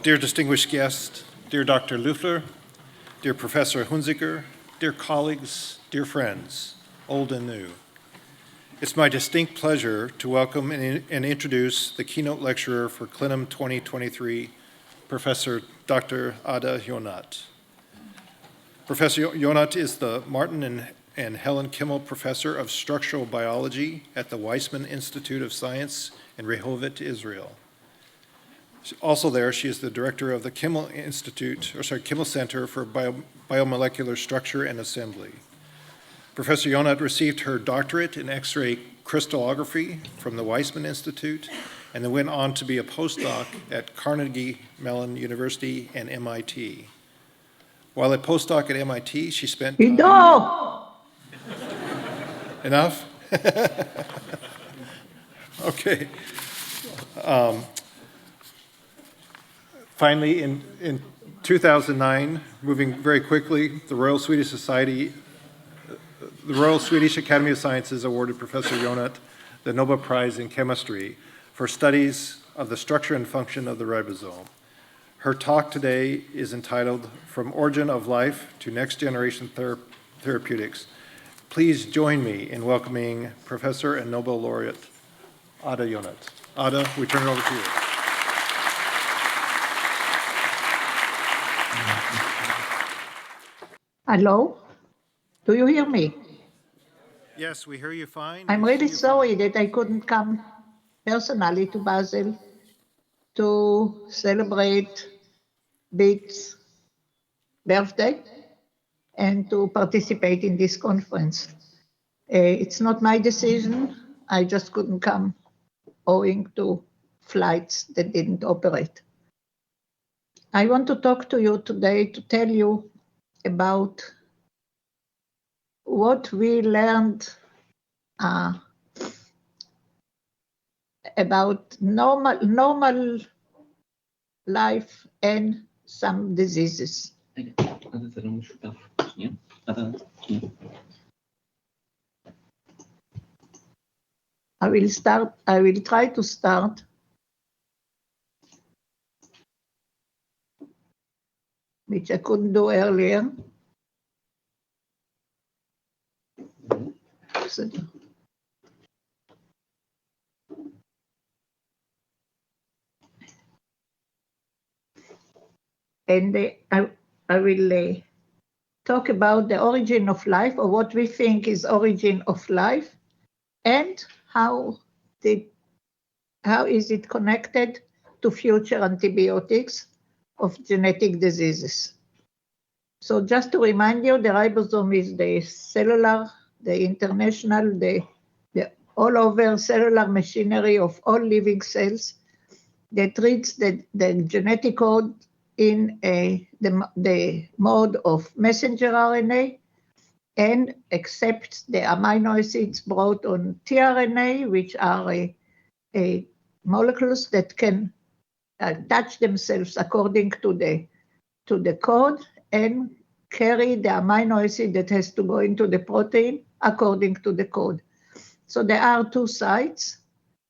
Dear distinguished guests, dear Dr. Lüffler, dear Professor Hunziker, dear colleagues, dear friends, old and new. It's my distinct pleasure to welcome and introduce the keynote lecturer for Clinum 2023, Professor Dr. Ada Yonath. Professor Yonath is the Martin and Helen Kimmel Professor of Structural Biology at the Weizmann Institute of Science in Rehovot, Israel. Also there, she is the director of the Kimmel Center for Biomolecular Structure and Assembly. Professor Yonath received her doctorate in X-ray crystallography from the Weizmann Institute and then went on to be a postdoc at Carnegie Mellon University and MIT. While a postdoc at MIT, she spent time... Enough? Okay. Finally, in 2009, moving very quickly, the Royal Swedish Academy of Sciences awarded Professor Yonath the Nobel Prize in Chemistry for studies of the structure and function of the ribosome. Her talk today is entitled From Origin of Life to Next Generation Therapeutics. Please join me in welcoming Professor and Nobel Laureate Ada Yonath. Ada, we turn it over to you. Hello? Do you hear me? Yes, we hear you fine. I'm really sorry that I couldn't come personally to Basel to celebrate Beat's birthday and to participate in this conference. It's not my decision. I just couldn't come owing to flights that didn't operate. I want to talk to you today to tell you about what we learned about normal life and some diseases. I will try to start which I couldn't do earlier. And I will talk about the origin of life, or what we think is origin of life, and how is it connected to future antibiotics of genetic diseases. So just to remind you, the ribosome is the cellular, the international, the all over cellular machinery of all living cells that reads the genetic code in the mode of messenger RNA and accepts the amino acids brought on tRNA, which are molecules that can attach themselves according to the code and carry the amino acid that has to go into the protein according to the code. So there are two sites.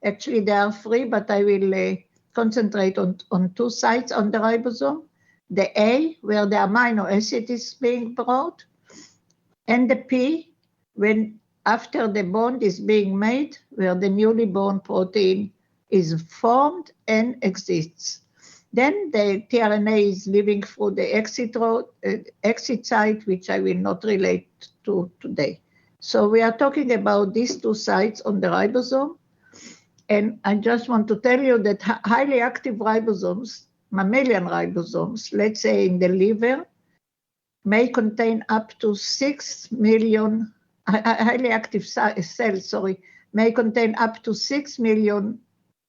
Actually, there are three, but I will concentrate on two sites on the ribosome. The A, where the amino acid is being brought, and the P, when after the bond is being made, where the newly born protein is formed and exists. Then the tRNA is living through the exit site, which I will not relate to today. So we are talking about these two sites on the ribosome. And I just want to tell you that highly active ribosomes, mammalian ribosomes, let's say in the liver, may contain up to 6 million, highly active cells, may contain up to 6 million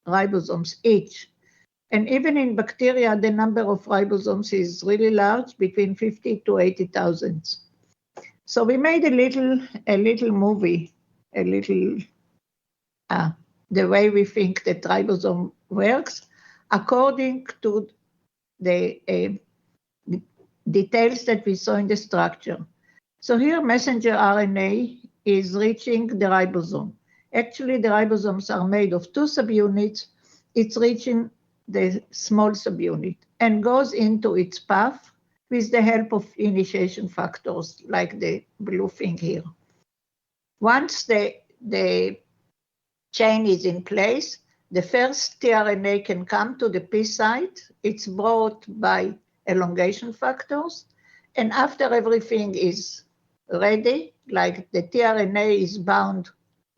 ribosomes each. And even in bacteria, the number of ribosomes is really large, between 50 to 80,000. So we made a little movie, the way we think that ribosome works, according to the details that we saw in the structure. So here, messenger RNA is reaching the ribosome. Actually, the ribosomes are made of two subunits. It's reaching the small subunit. and goes into its path with the help of initiation factors like the blue thing here. Once the chain is in place, the first tRNA can come to the P site. It's brought by elongation factors. And after everything is ready, like the tRNA is bound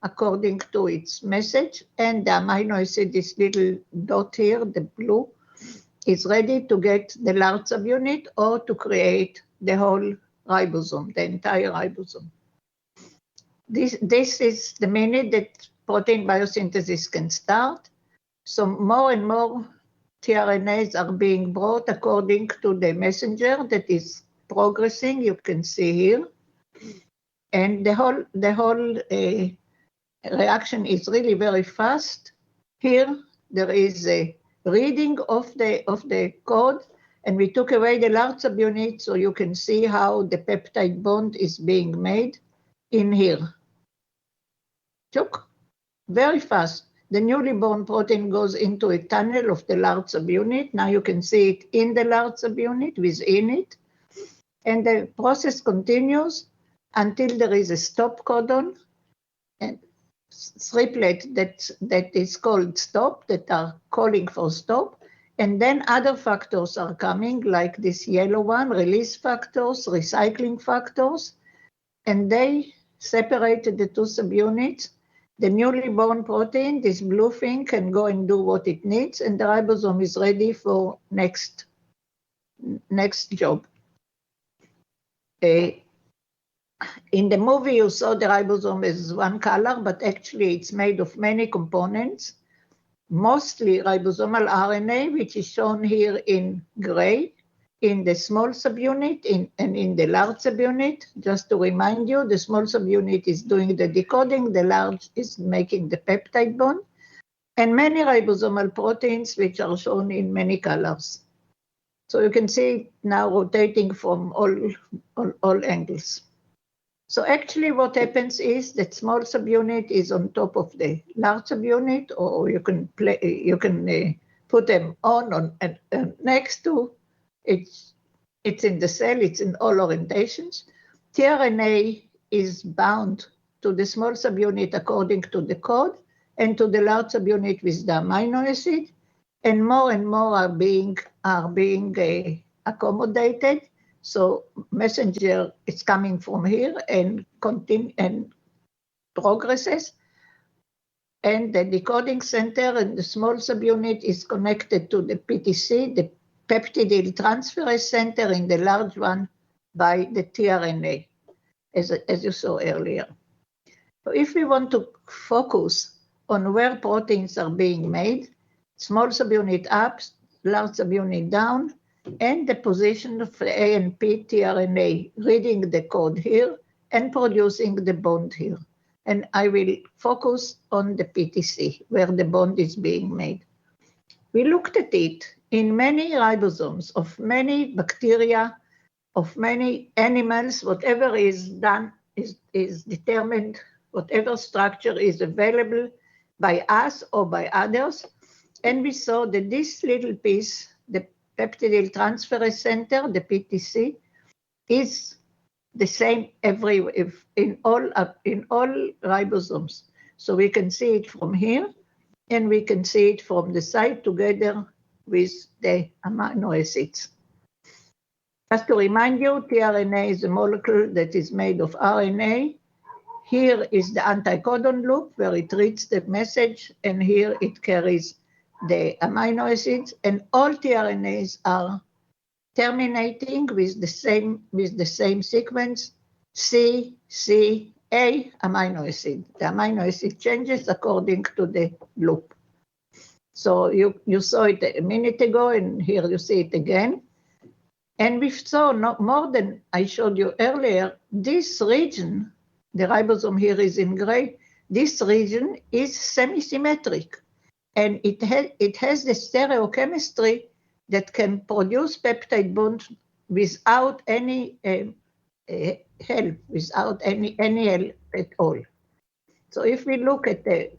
according to its message, and the amino acid, this little dot here, the blue, is ready to get the large subunit or to create the whole ribosome, the entire ribosome. This is the minute that protein biosynthesis can start. So more and more tRNAs are being brought according to the messenger that is progressing, you can see here. And the whole reaction is really very fast. Here, there is a reading of the code, and we took away the large subunit so you can see how the peptide bond is being made in here. Took very fast. The newly born protein goes into a tunnel of the large subunit. Now you can see it in the large subunit, within it. And the process continues until there is a stop codon and triplet that is called stop, that are calling for stop. And then other factors are coming, like this yellow one, release factors, recycling factors, and they separated the two subunits. The newly born protein, this blue thing, can go and do what it needs, and the ribosome is ready for next job. In the movie, you saw the ribosome as one color, but actually it's made of many components, mostly ribosomal RNA, which is shown here in gray, in the small subunit and in the large subunit. Just to remind you, the small subunit is doing the decoding, the large is making the peptide bond, and many ribosomal proteins which are shown in many colors. So you can see it now rotating from all angles. So actually what happens is that small subunit is on top of the large subunit, or you can put them on and next to. It's in the cell, it's in all orientations. tRNA is bound to the small subunit according to the code, and to the large subunit with the amino acid, and more are being accommodated. So messenger is coming from here and progresses. And the decoding center and the small subunit is connected to the PTC, the peptidyl transferase center, in the large one by the tRNA, as you saw earlier. So if we want to focus on where proteins are being made, small subunit up, large subunit down, and the position of the A and P tRNA, reading the code here and producing the bond here. And I will focus on the PTC, where the bond is being made. We looked at it in many ribosomes of many bacteria, of many animals. Whatever is done is determined, whatever structure is available by us or by others. And we saw that this little piece, the peptidyl transferase center, the PTC, is the same everywhere in all ribosomes. So we can see it from here, and we can see it from the side together with the amino acids. Just to remind you, tRNA is a molecule that is made of RNA. Here is the anticodon loop where it reads the message, and here it carries the amino acids, and all tRNAs are terminating with the same sequence, C, A, amino acid. The amino acid changes according to the loop. So you saw it a minute ago, and here you see it again. And we saw more than I showed you earlier, this region, the ribosome here is in gray, this region is semisymmetric. And it has the stereochemistry that can produce peptide bonds without any help, without any help at all. So if we look at the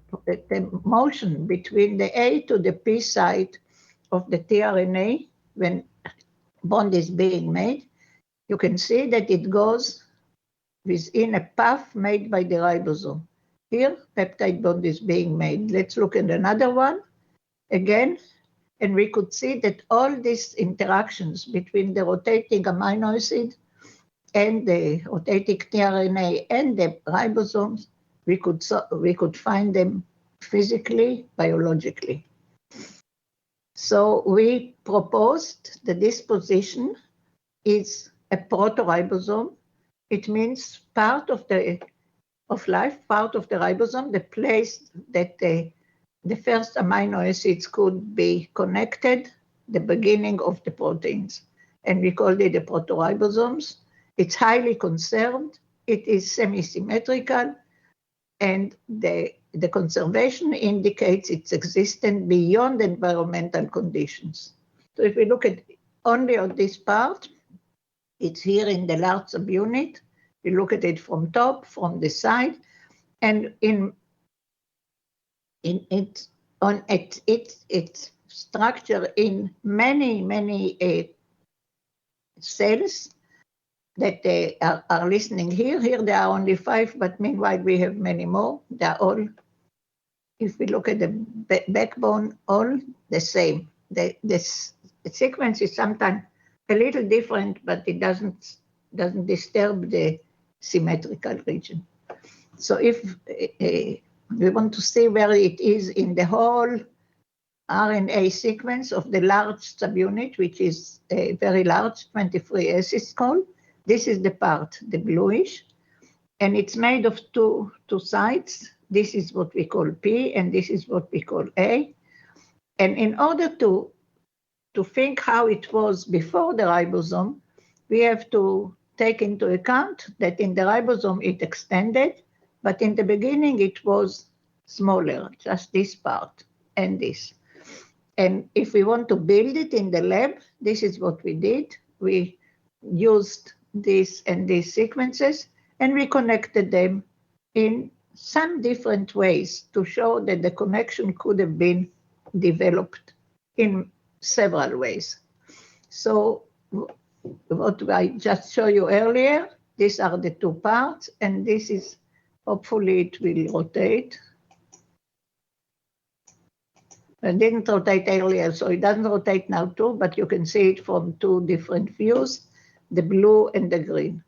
motion between the A to the P site of the tRNA, when bond is being made, you can see that it goes within a path made by the ribosome. Here, peptide bond is being made. Let's look at another one again, and we could see that all these interactions between the rotating amino acid and the rotating tRNA and the ribosomes, we could find them physically, biologically. So we proposed that this position is a proto-ribosome. It means part of life, part of the ribosome, the place that the first amino acids could be connected, the beginning of the proteins. And we called it the proto-ribosomes. It's highly conserved, it is semi-symmetrical, and the conservation indicates its existence beyond environmental conditions. So if we look at only on this part, it's here in the large subunit. We look at it from top, from the side, and its structure in many cells that are listening here. Here there are only 5, but meanwhile we have many more. They're all, if we look at the backbone, all the same. The sequence is sometimes a little different, but it doesn't disturb the symmetrical region. So if we want to see where it is in the whole RNA sequence of the large subunit, which is a very large, 23 S is called. This is the part, the bluish, and it's made of two sides. This is what we call P, and this is what we call A. And in order to think how it was before the ribosome, we have to take into account that in the ribosome it extended, but in the beginning it was smaller, just this part and this. And if we want to build it in the lab, this is what we did. We used this and these sequences, and we connected them in some different ways to show that the connection could have been developed in several ways. So what I just showed you earlier, these are the 2 parts, and this is, hopefully it will rotate. It didn't rotate earlier, so it doesn't rotate now too, but you can see it from 2 different views, the blue and the green.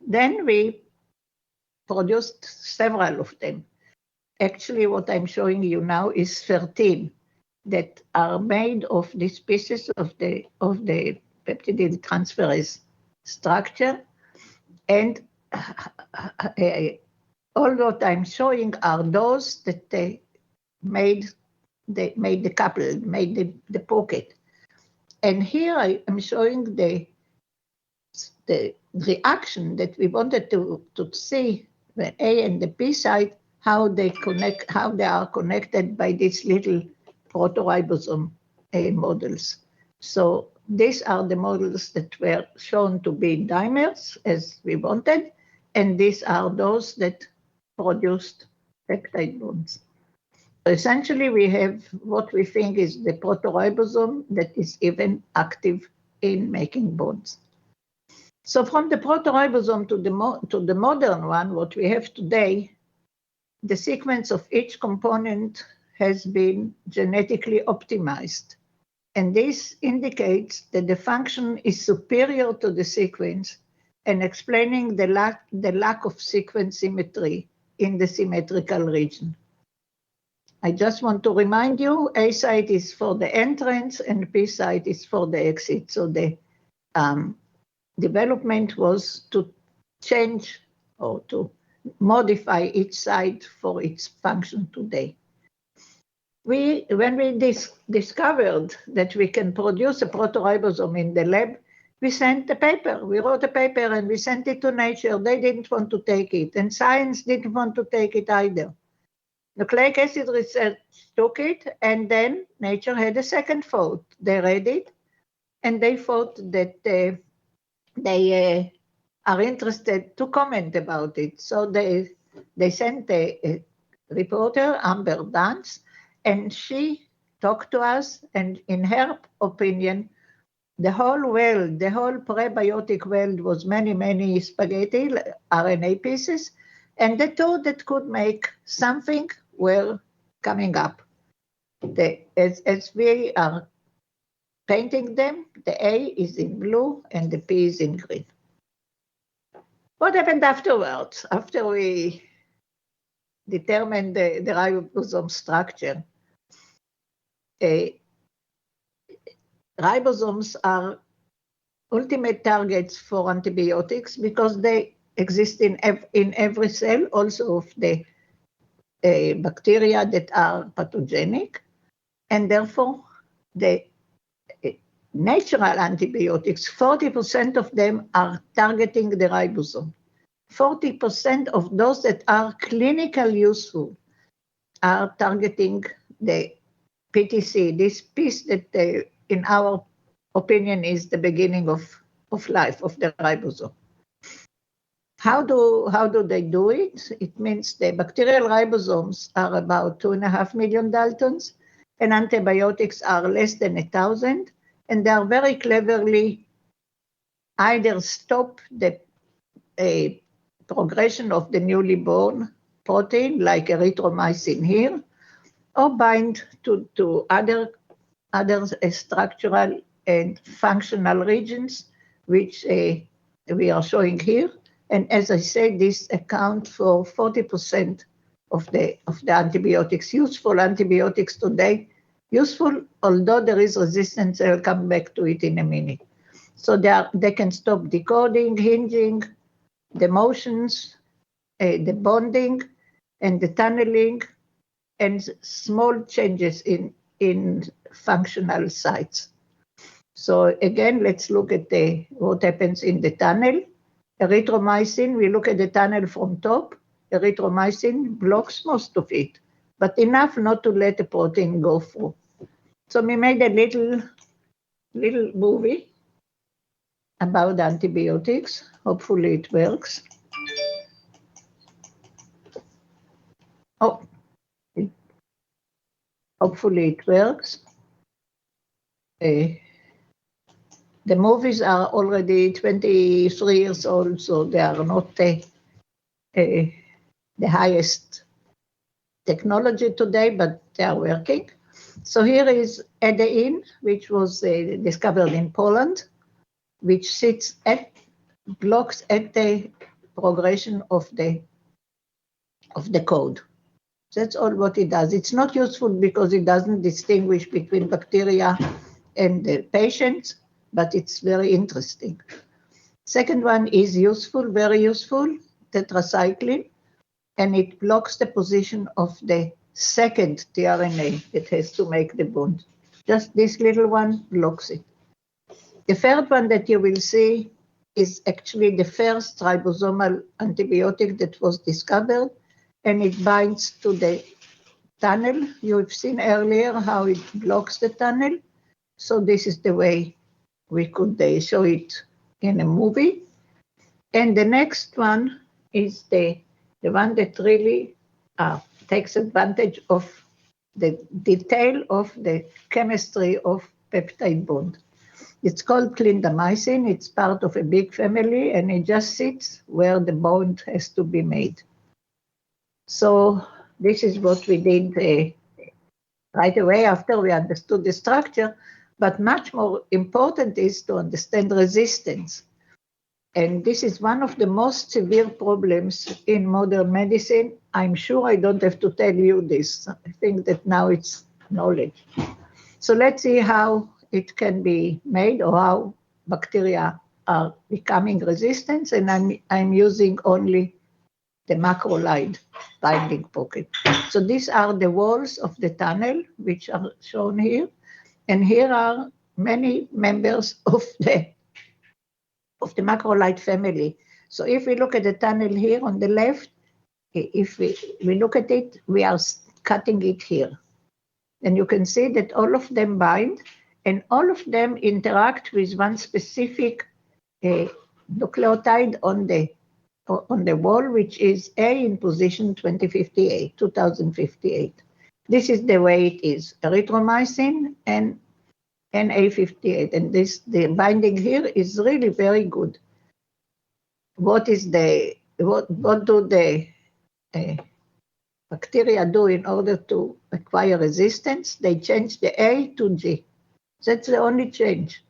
Then we produced several of them. Actually, what I'm showing you now is 13 that are made of these pieces of the peptidase transferase structure. And all what I'm showing are those that they made the couple, made the pocket. And here I am showing the reaction that we wanted to see, the A and the P side, how they are connected by these little proto-ribosome models. So these are the models that were shown to be dimers, as we wanted, and these are those that produced peptide bonds. Essentially, we have what we think is the proto-ribosome that is even active in making bonds. So from the proto-ribosome to the modern one, what we have today, the sequence of each component has been genetically optimized. And this indicates that the function is superior to the sequence and explaining the lack of sequence symmetry in the symmetrical region. I just want to remind you, A site is for the entrance and P site is for the exit. So the development was to change or to modify each site for its function today. When we discovered that we can produce a proto-ribosome in the lab, we sent a paper. We wrote a paper and we sent it to Nature. They didn't want to take it, and Science didn't want to take it either. Nucleic acid research took it, and then Nature had a second thought. They read it, and they thought that they are interested to comment about it. So they sent a reporter, Amber Dance, and she talk to us. And in her opinion, the whole world, the whole prebiotic world was many, many spaghetti, RNA pieces, and the two that could make something were coming up. As we are painting them, the A is in blue and the P is in green. What happened afterwards, after we determined the ribosome structure? Ribosomes are ultimate targets for antibiotics because they exist in every cell, also of the bacteria that are pathogenic, and therefore the natural antibiotics, 40% of them are targeting the ribosome. 40% of those that are clinically useful are targeting the PTC, this piece that in our opinion is the beginning of life, of the ribosome. How do they do it? It means the bacterial ribosomes are about 2.5 million Daltons, and antibiotics are less than 1,000, and they are very cleverly either stop the progression of the newly born protein, like erythromycin here, or bind to other structural and functional regions, which we are showing here. And as I said, this accounts for 40% of the antibiotics, useful antibiotics today. Useful, although there is resistance, I'll come back to it in a minute. So they can stop decoding, hinging, the motions, the bonding, and the tunneling, and small changes in functional sites. So again, let's look at what happens in the tunnel. Erythromycin, we look at the tunnel from top. Erythromycin blocks most of it, but enough not to let the protein go through. So we made a little movie about antibiotics. Hopefully it works. Hopefully it works. The movies are already 23 years old, so they are not the highest technology today, but they are working. So here is Ada, which was discovered in Poland, which blocks at the progression of the code. That's all what it does. It's not useful because it doesn't distinguish between bacteria and the patients, but it's very interesting. Second one is useful, very useful, tetracycline, and it blocks the position of the second tRNA that has to make the bond. Just this little one blocks it. The third one that you will see is actually the first ribosomal antibiotic that was discovered, and it binds to the tunnel. You've seen earlier how it blocks the tunnel. So this is the way we could show it in a movie. And the next one is the one that really takes advantage of the detail of the chemistry of peptide bond. It's called clindamycin. It's part of a big family, and it just sits where the bond has to be made. So this is what we did right away after we understood the structure. But much more important is to understand resistance. And this is one of the most severe problems in modern medicine. I'm sure I don't have to tell you this. I think that now it's knowledge. So let's see how it can be made or how bacteria are becoming resistant. And I'm using only the macrolide binding pocket. So these are the walls of the tunnel, which are shown here. And here are many members of the macrolide family. So if we look at the tunnel here on the left, if we look at it, we are cutting it here. And you can see that all of them bind, and all of them interact with one specific nucleotide on the wall, which is A in position 2058. This is the way it is, erythromycin and Na58. And the binding here is really very good. What do the bacteria do in order to acquire resistance? They change the A to G. That's the only change.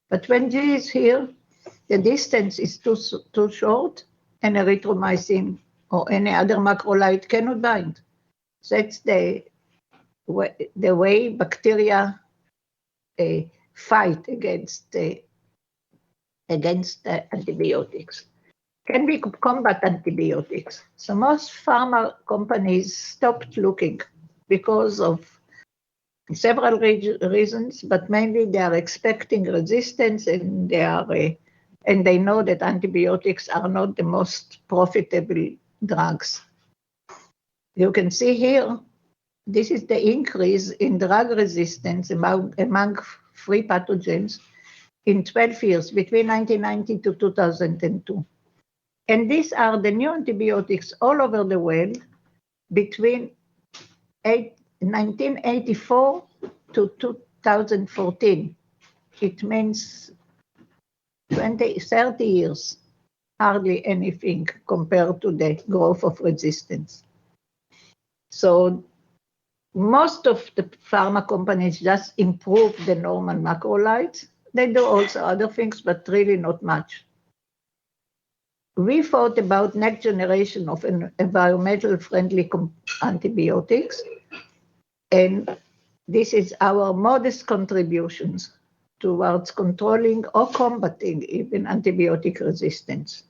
But when G is here, the distance is too short, and erythromycin or any other macrolide cannot bind. That's the way bacteria fight against antibiotics. Can we combat antibiotics? So most pharma companies stopped looking because of several reasons, but mainly they are expecting resistance, and they know that antibiotics are not the most profitable drugs. You can see here, this is the increase in drug resistance among free pathogens in 12 years, between 1990 to 2002. And these are the new antibiotics all over the world between 1984 to 2014. It means 30 years, hardly anything compared to the growth of resistance. So most of the pharma companies just improve the normal macrolides. They do also other things, but really not much. We thought about next generation of environmental friendly antibiotics, and this is our modest contributions towards controlling or combating even antibiotic resistance.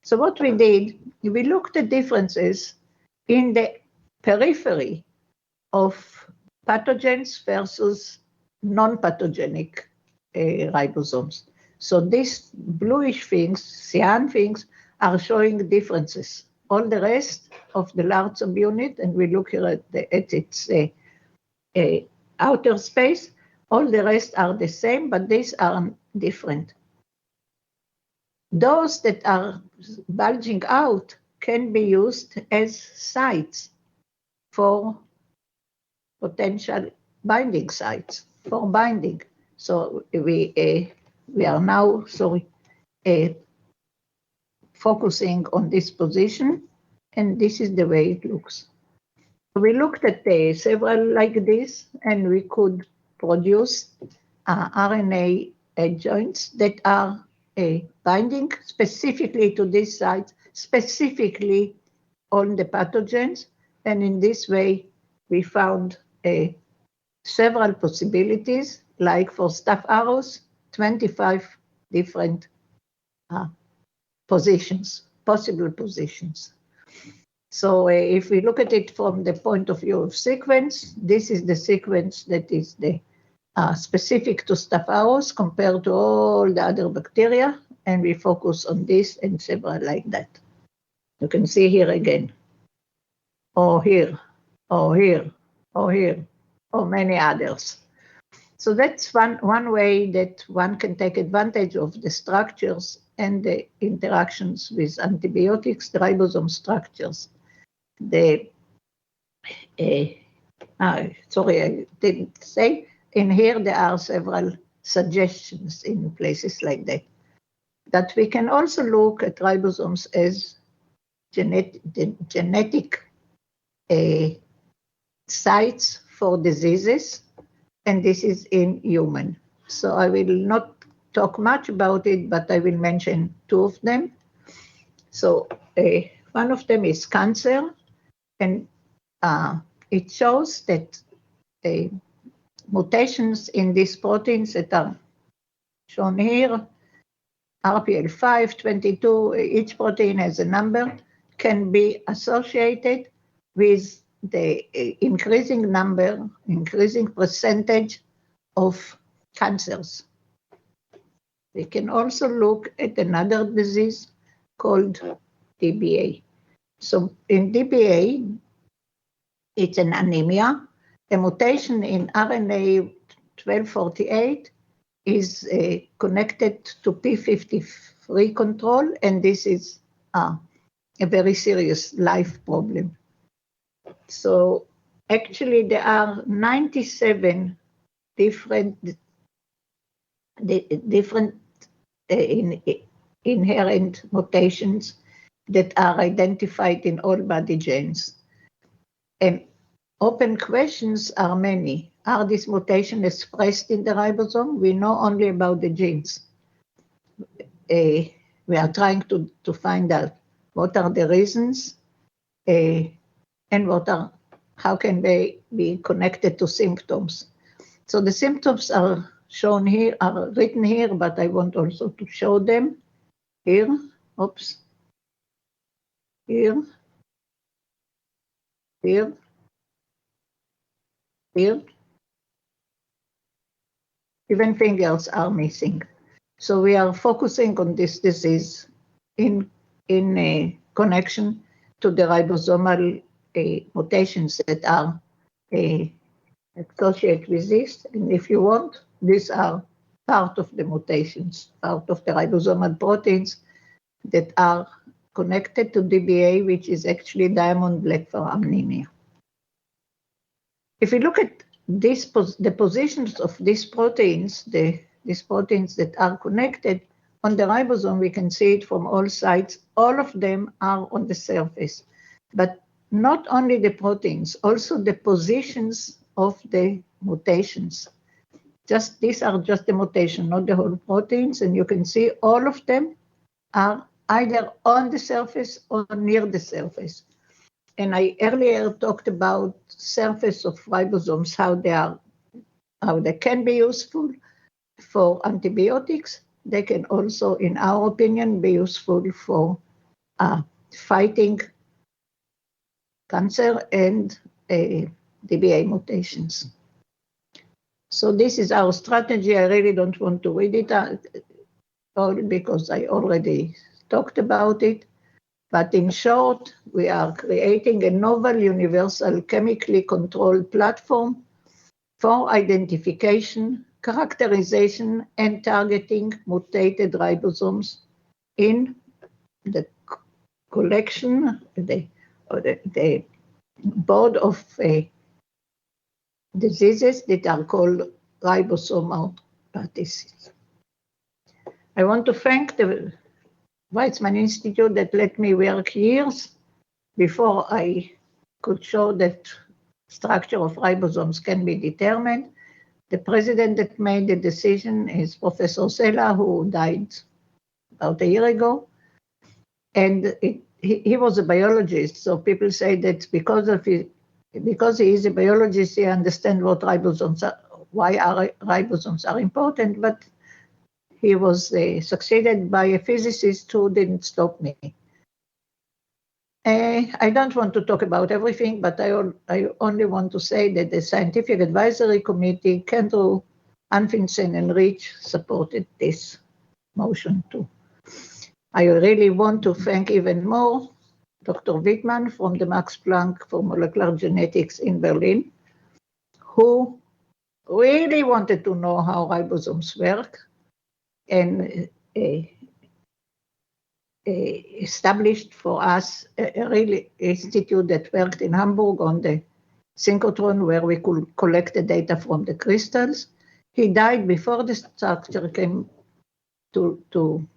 So what we did, we looked at differences in the periphery of pathogens versus non-pathogenic ribosomes. So these bluish things, cyan things, are showing differences. All the rest of the large subunit, and we look here at its outer space, all the rest are the same, but these are different. Those that are bulging out can be used as sites for potential binding sites, for binding. So we are now focusing on this position, and this is the way it looks. We looked at several like this, and we could produce RNA joints that are binding specifically to these sites, specifically on the pathogens. And in this way, we found several possibilities, like for Staph aureus, 25 different possible positions. So if we look at it from the point of view of sequence, this is the sequence that is the specific to Staph aureus compared to all the other bacteria, and we focus on this and several like that. You can see here again, or here, or here, or here, or many others. So that's one way that one can take advantage of the structures and the interactions with antibiotics, the ribosome structures. Sorry, I didn't say. In here, there are several suggestions in places like that. That we can also look at ribosomes as genetic sites for diseases, and this is in human. So I will not talk much about it, but I will mention two of them. So one of them is cancer, and it shows that mutations in these proteins that are shown here, RPL5, 22, each protein has a number, can be associated with the increasing percentage of cancers. We can also look at another disease called DBA. So in DBA, it's an anemia. A mutation in RNA 1248 is connected to P53 control, and this is a very serious life problem. So Actually, there are 97 different inherent mutations that are identified in all body genes. And open questions are many. Are these mutations expressed in the ribosome? We know only about the genes. We are trying to find out what are the reasons and how can they be connected to symptoms. So the symptoms are shown here, are written here, but I want also to show them here. Oops. Here. Here. Here. Even fingers are missing. So we are focusing on this disease in a connection to the ribosomal mutations that are associated with this. And if you want, these are part of the mutations, part of the ribosomal proteins that are connected to DBA, which is actually diamond blackfur anemia. If we look at the positions of these proteins, these proteins that are connected on the ribosome, we can see it from all sides. All of them are on the surface, but not only the proteins, also the positions of the mutations. These are just the mutation, not the whole proteins, and you can see all of them are either on the surface or near the surface. And I earlier talked about surface of ribosomes, how they can be useful for antibiotics. They can also, in our opinion, be useful for fighting cancer and DBA mutations. So this is our strategy. I really don't want to read it all because I already talked about it. But in short, we are creating a novel universal chemically controlled platform for identification, characterization, and targeting mutated ribosomes in the collection, the board of diseases that are called ribosomal diseases. I want to thank the Weizmann Institute that let me work years before I could show that structure of ribosomes can be determined. The president that made the decision is Professor Sela, who died about a year ago. And he was a biologist, so people say that because he is a biologist, he understands what ribosomes are, why ribosomes are important, but he was succeeded by a physicist who didn't stop me. I don't want to talk about everything, but I only want to say that the Scientific Advisory Committee, Kendrew, Anfinsen, and Rich supported this motion too. I really want to thank even more Dr. Weizmann from the Max Planck for Molecular Genetics in Berlin, who really wanted to know how ribosomes work and established for us a really institute that worked in Hamburg on the synchrotron where we could collect the data from the crystals. He died before the structure came to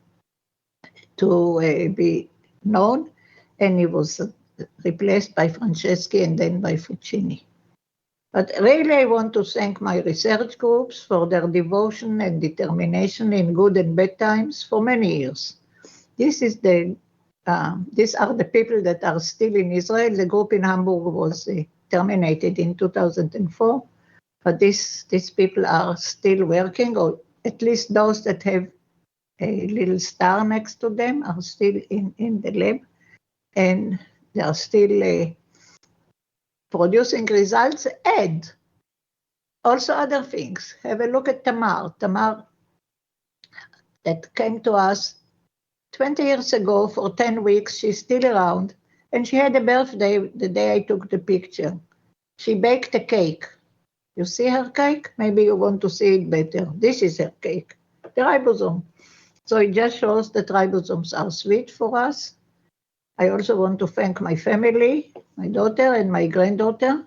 be known, and he was replaced by Franceschi and then by Fuccini. But really, I want to thank my research groups for their devotion and determination in good and bad times for many years. These are the people that are still in Israel. The group in Hamburg was terminated in 2004, but these people are still working, or at least those that have a little star next to them are still in the lab, and they are still producing results and also other things. Have a look at Tamar. Tamar that came to us 20 years ago for 10 weeks. She's still around, and she had a birthday the day I took the picture. She baked a cake. You see her cake? Maybe you want to see it better. This is her cake, the ribosome. So it just shows that ribosomes are sweet for us. I also want to thank my family, my daughter and my granddaughter.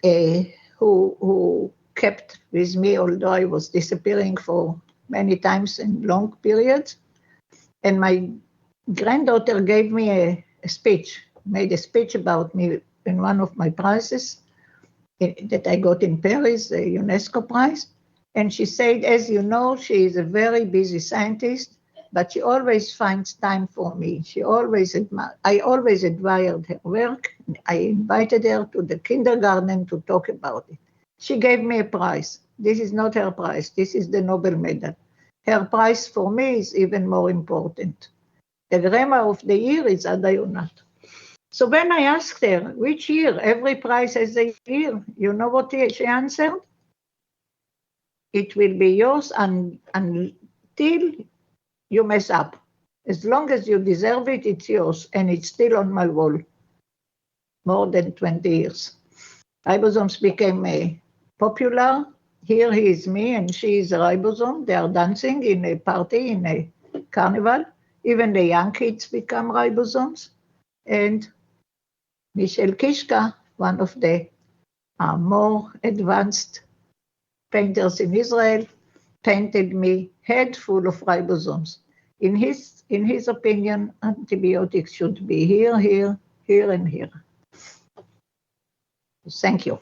who kept with me, although I was disappearing for many times in long periods. And my granddaughter gave me a speech, made a speech about me in one of my prizes that I got in Paris, the UNESCO prize. And she said, as you know, she is a very busy scientist, but she always finds time for me. I always admired her work. I invited her to the kindergarten to talk about it. She gave me a prize. This is not her prize. This is the Nobel medal. Her prize for me is even more important. The grammar of the year is Ada Yonath. So when I asked her, which year? Every prize has a year. You know what she answered? It will be yours until you mess up. As long as you deserve it, it's yours. And it's still on my wall. More than 20 years. Ribosomes became popular. Here he is me and she is a ribosome. They are dancing in a party, in a carnival. Even the young kids become ribosomes. And Michel Kishka, one of the more advanced painters in Israel, painted me head full of ribosomes. In his opinion, antibiotics should be here, here, here, and here. Thank you.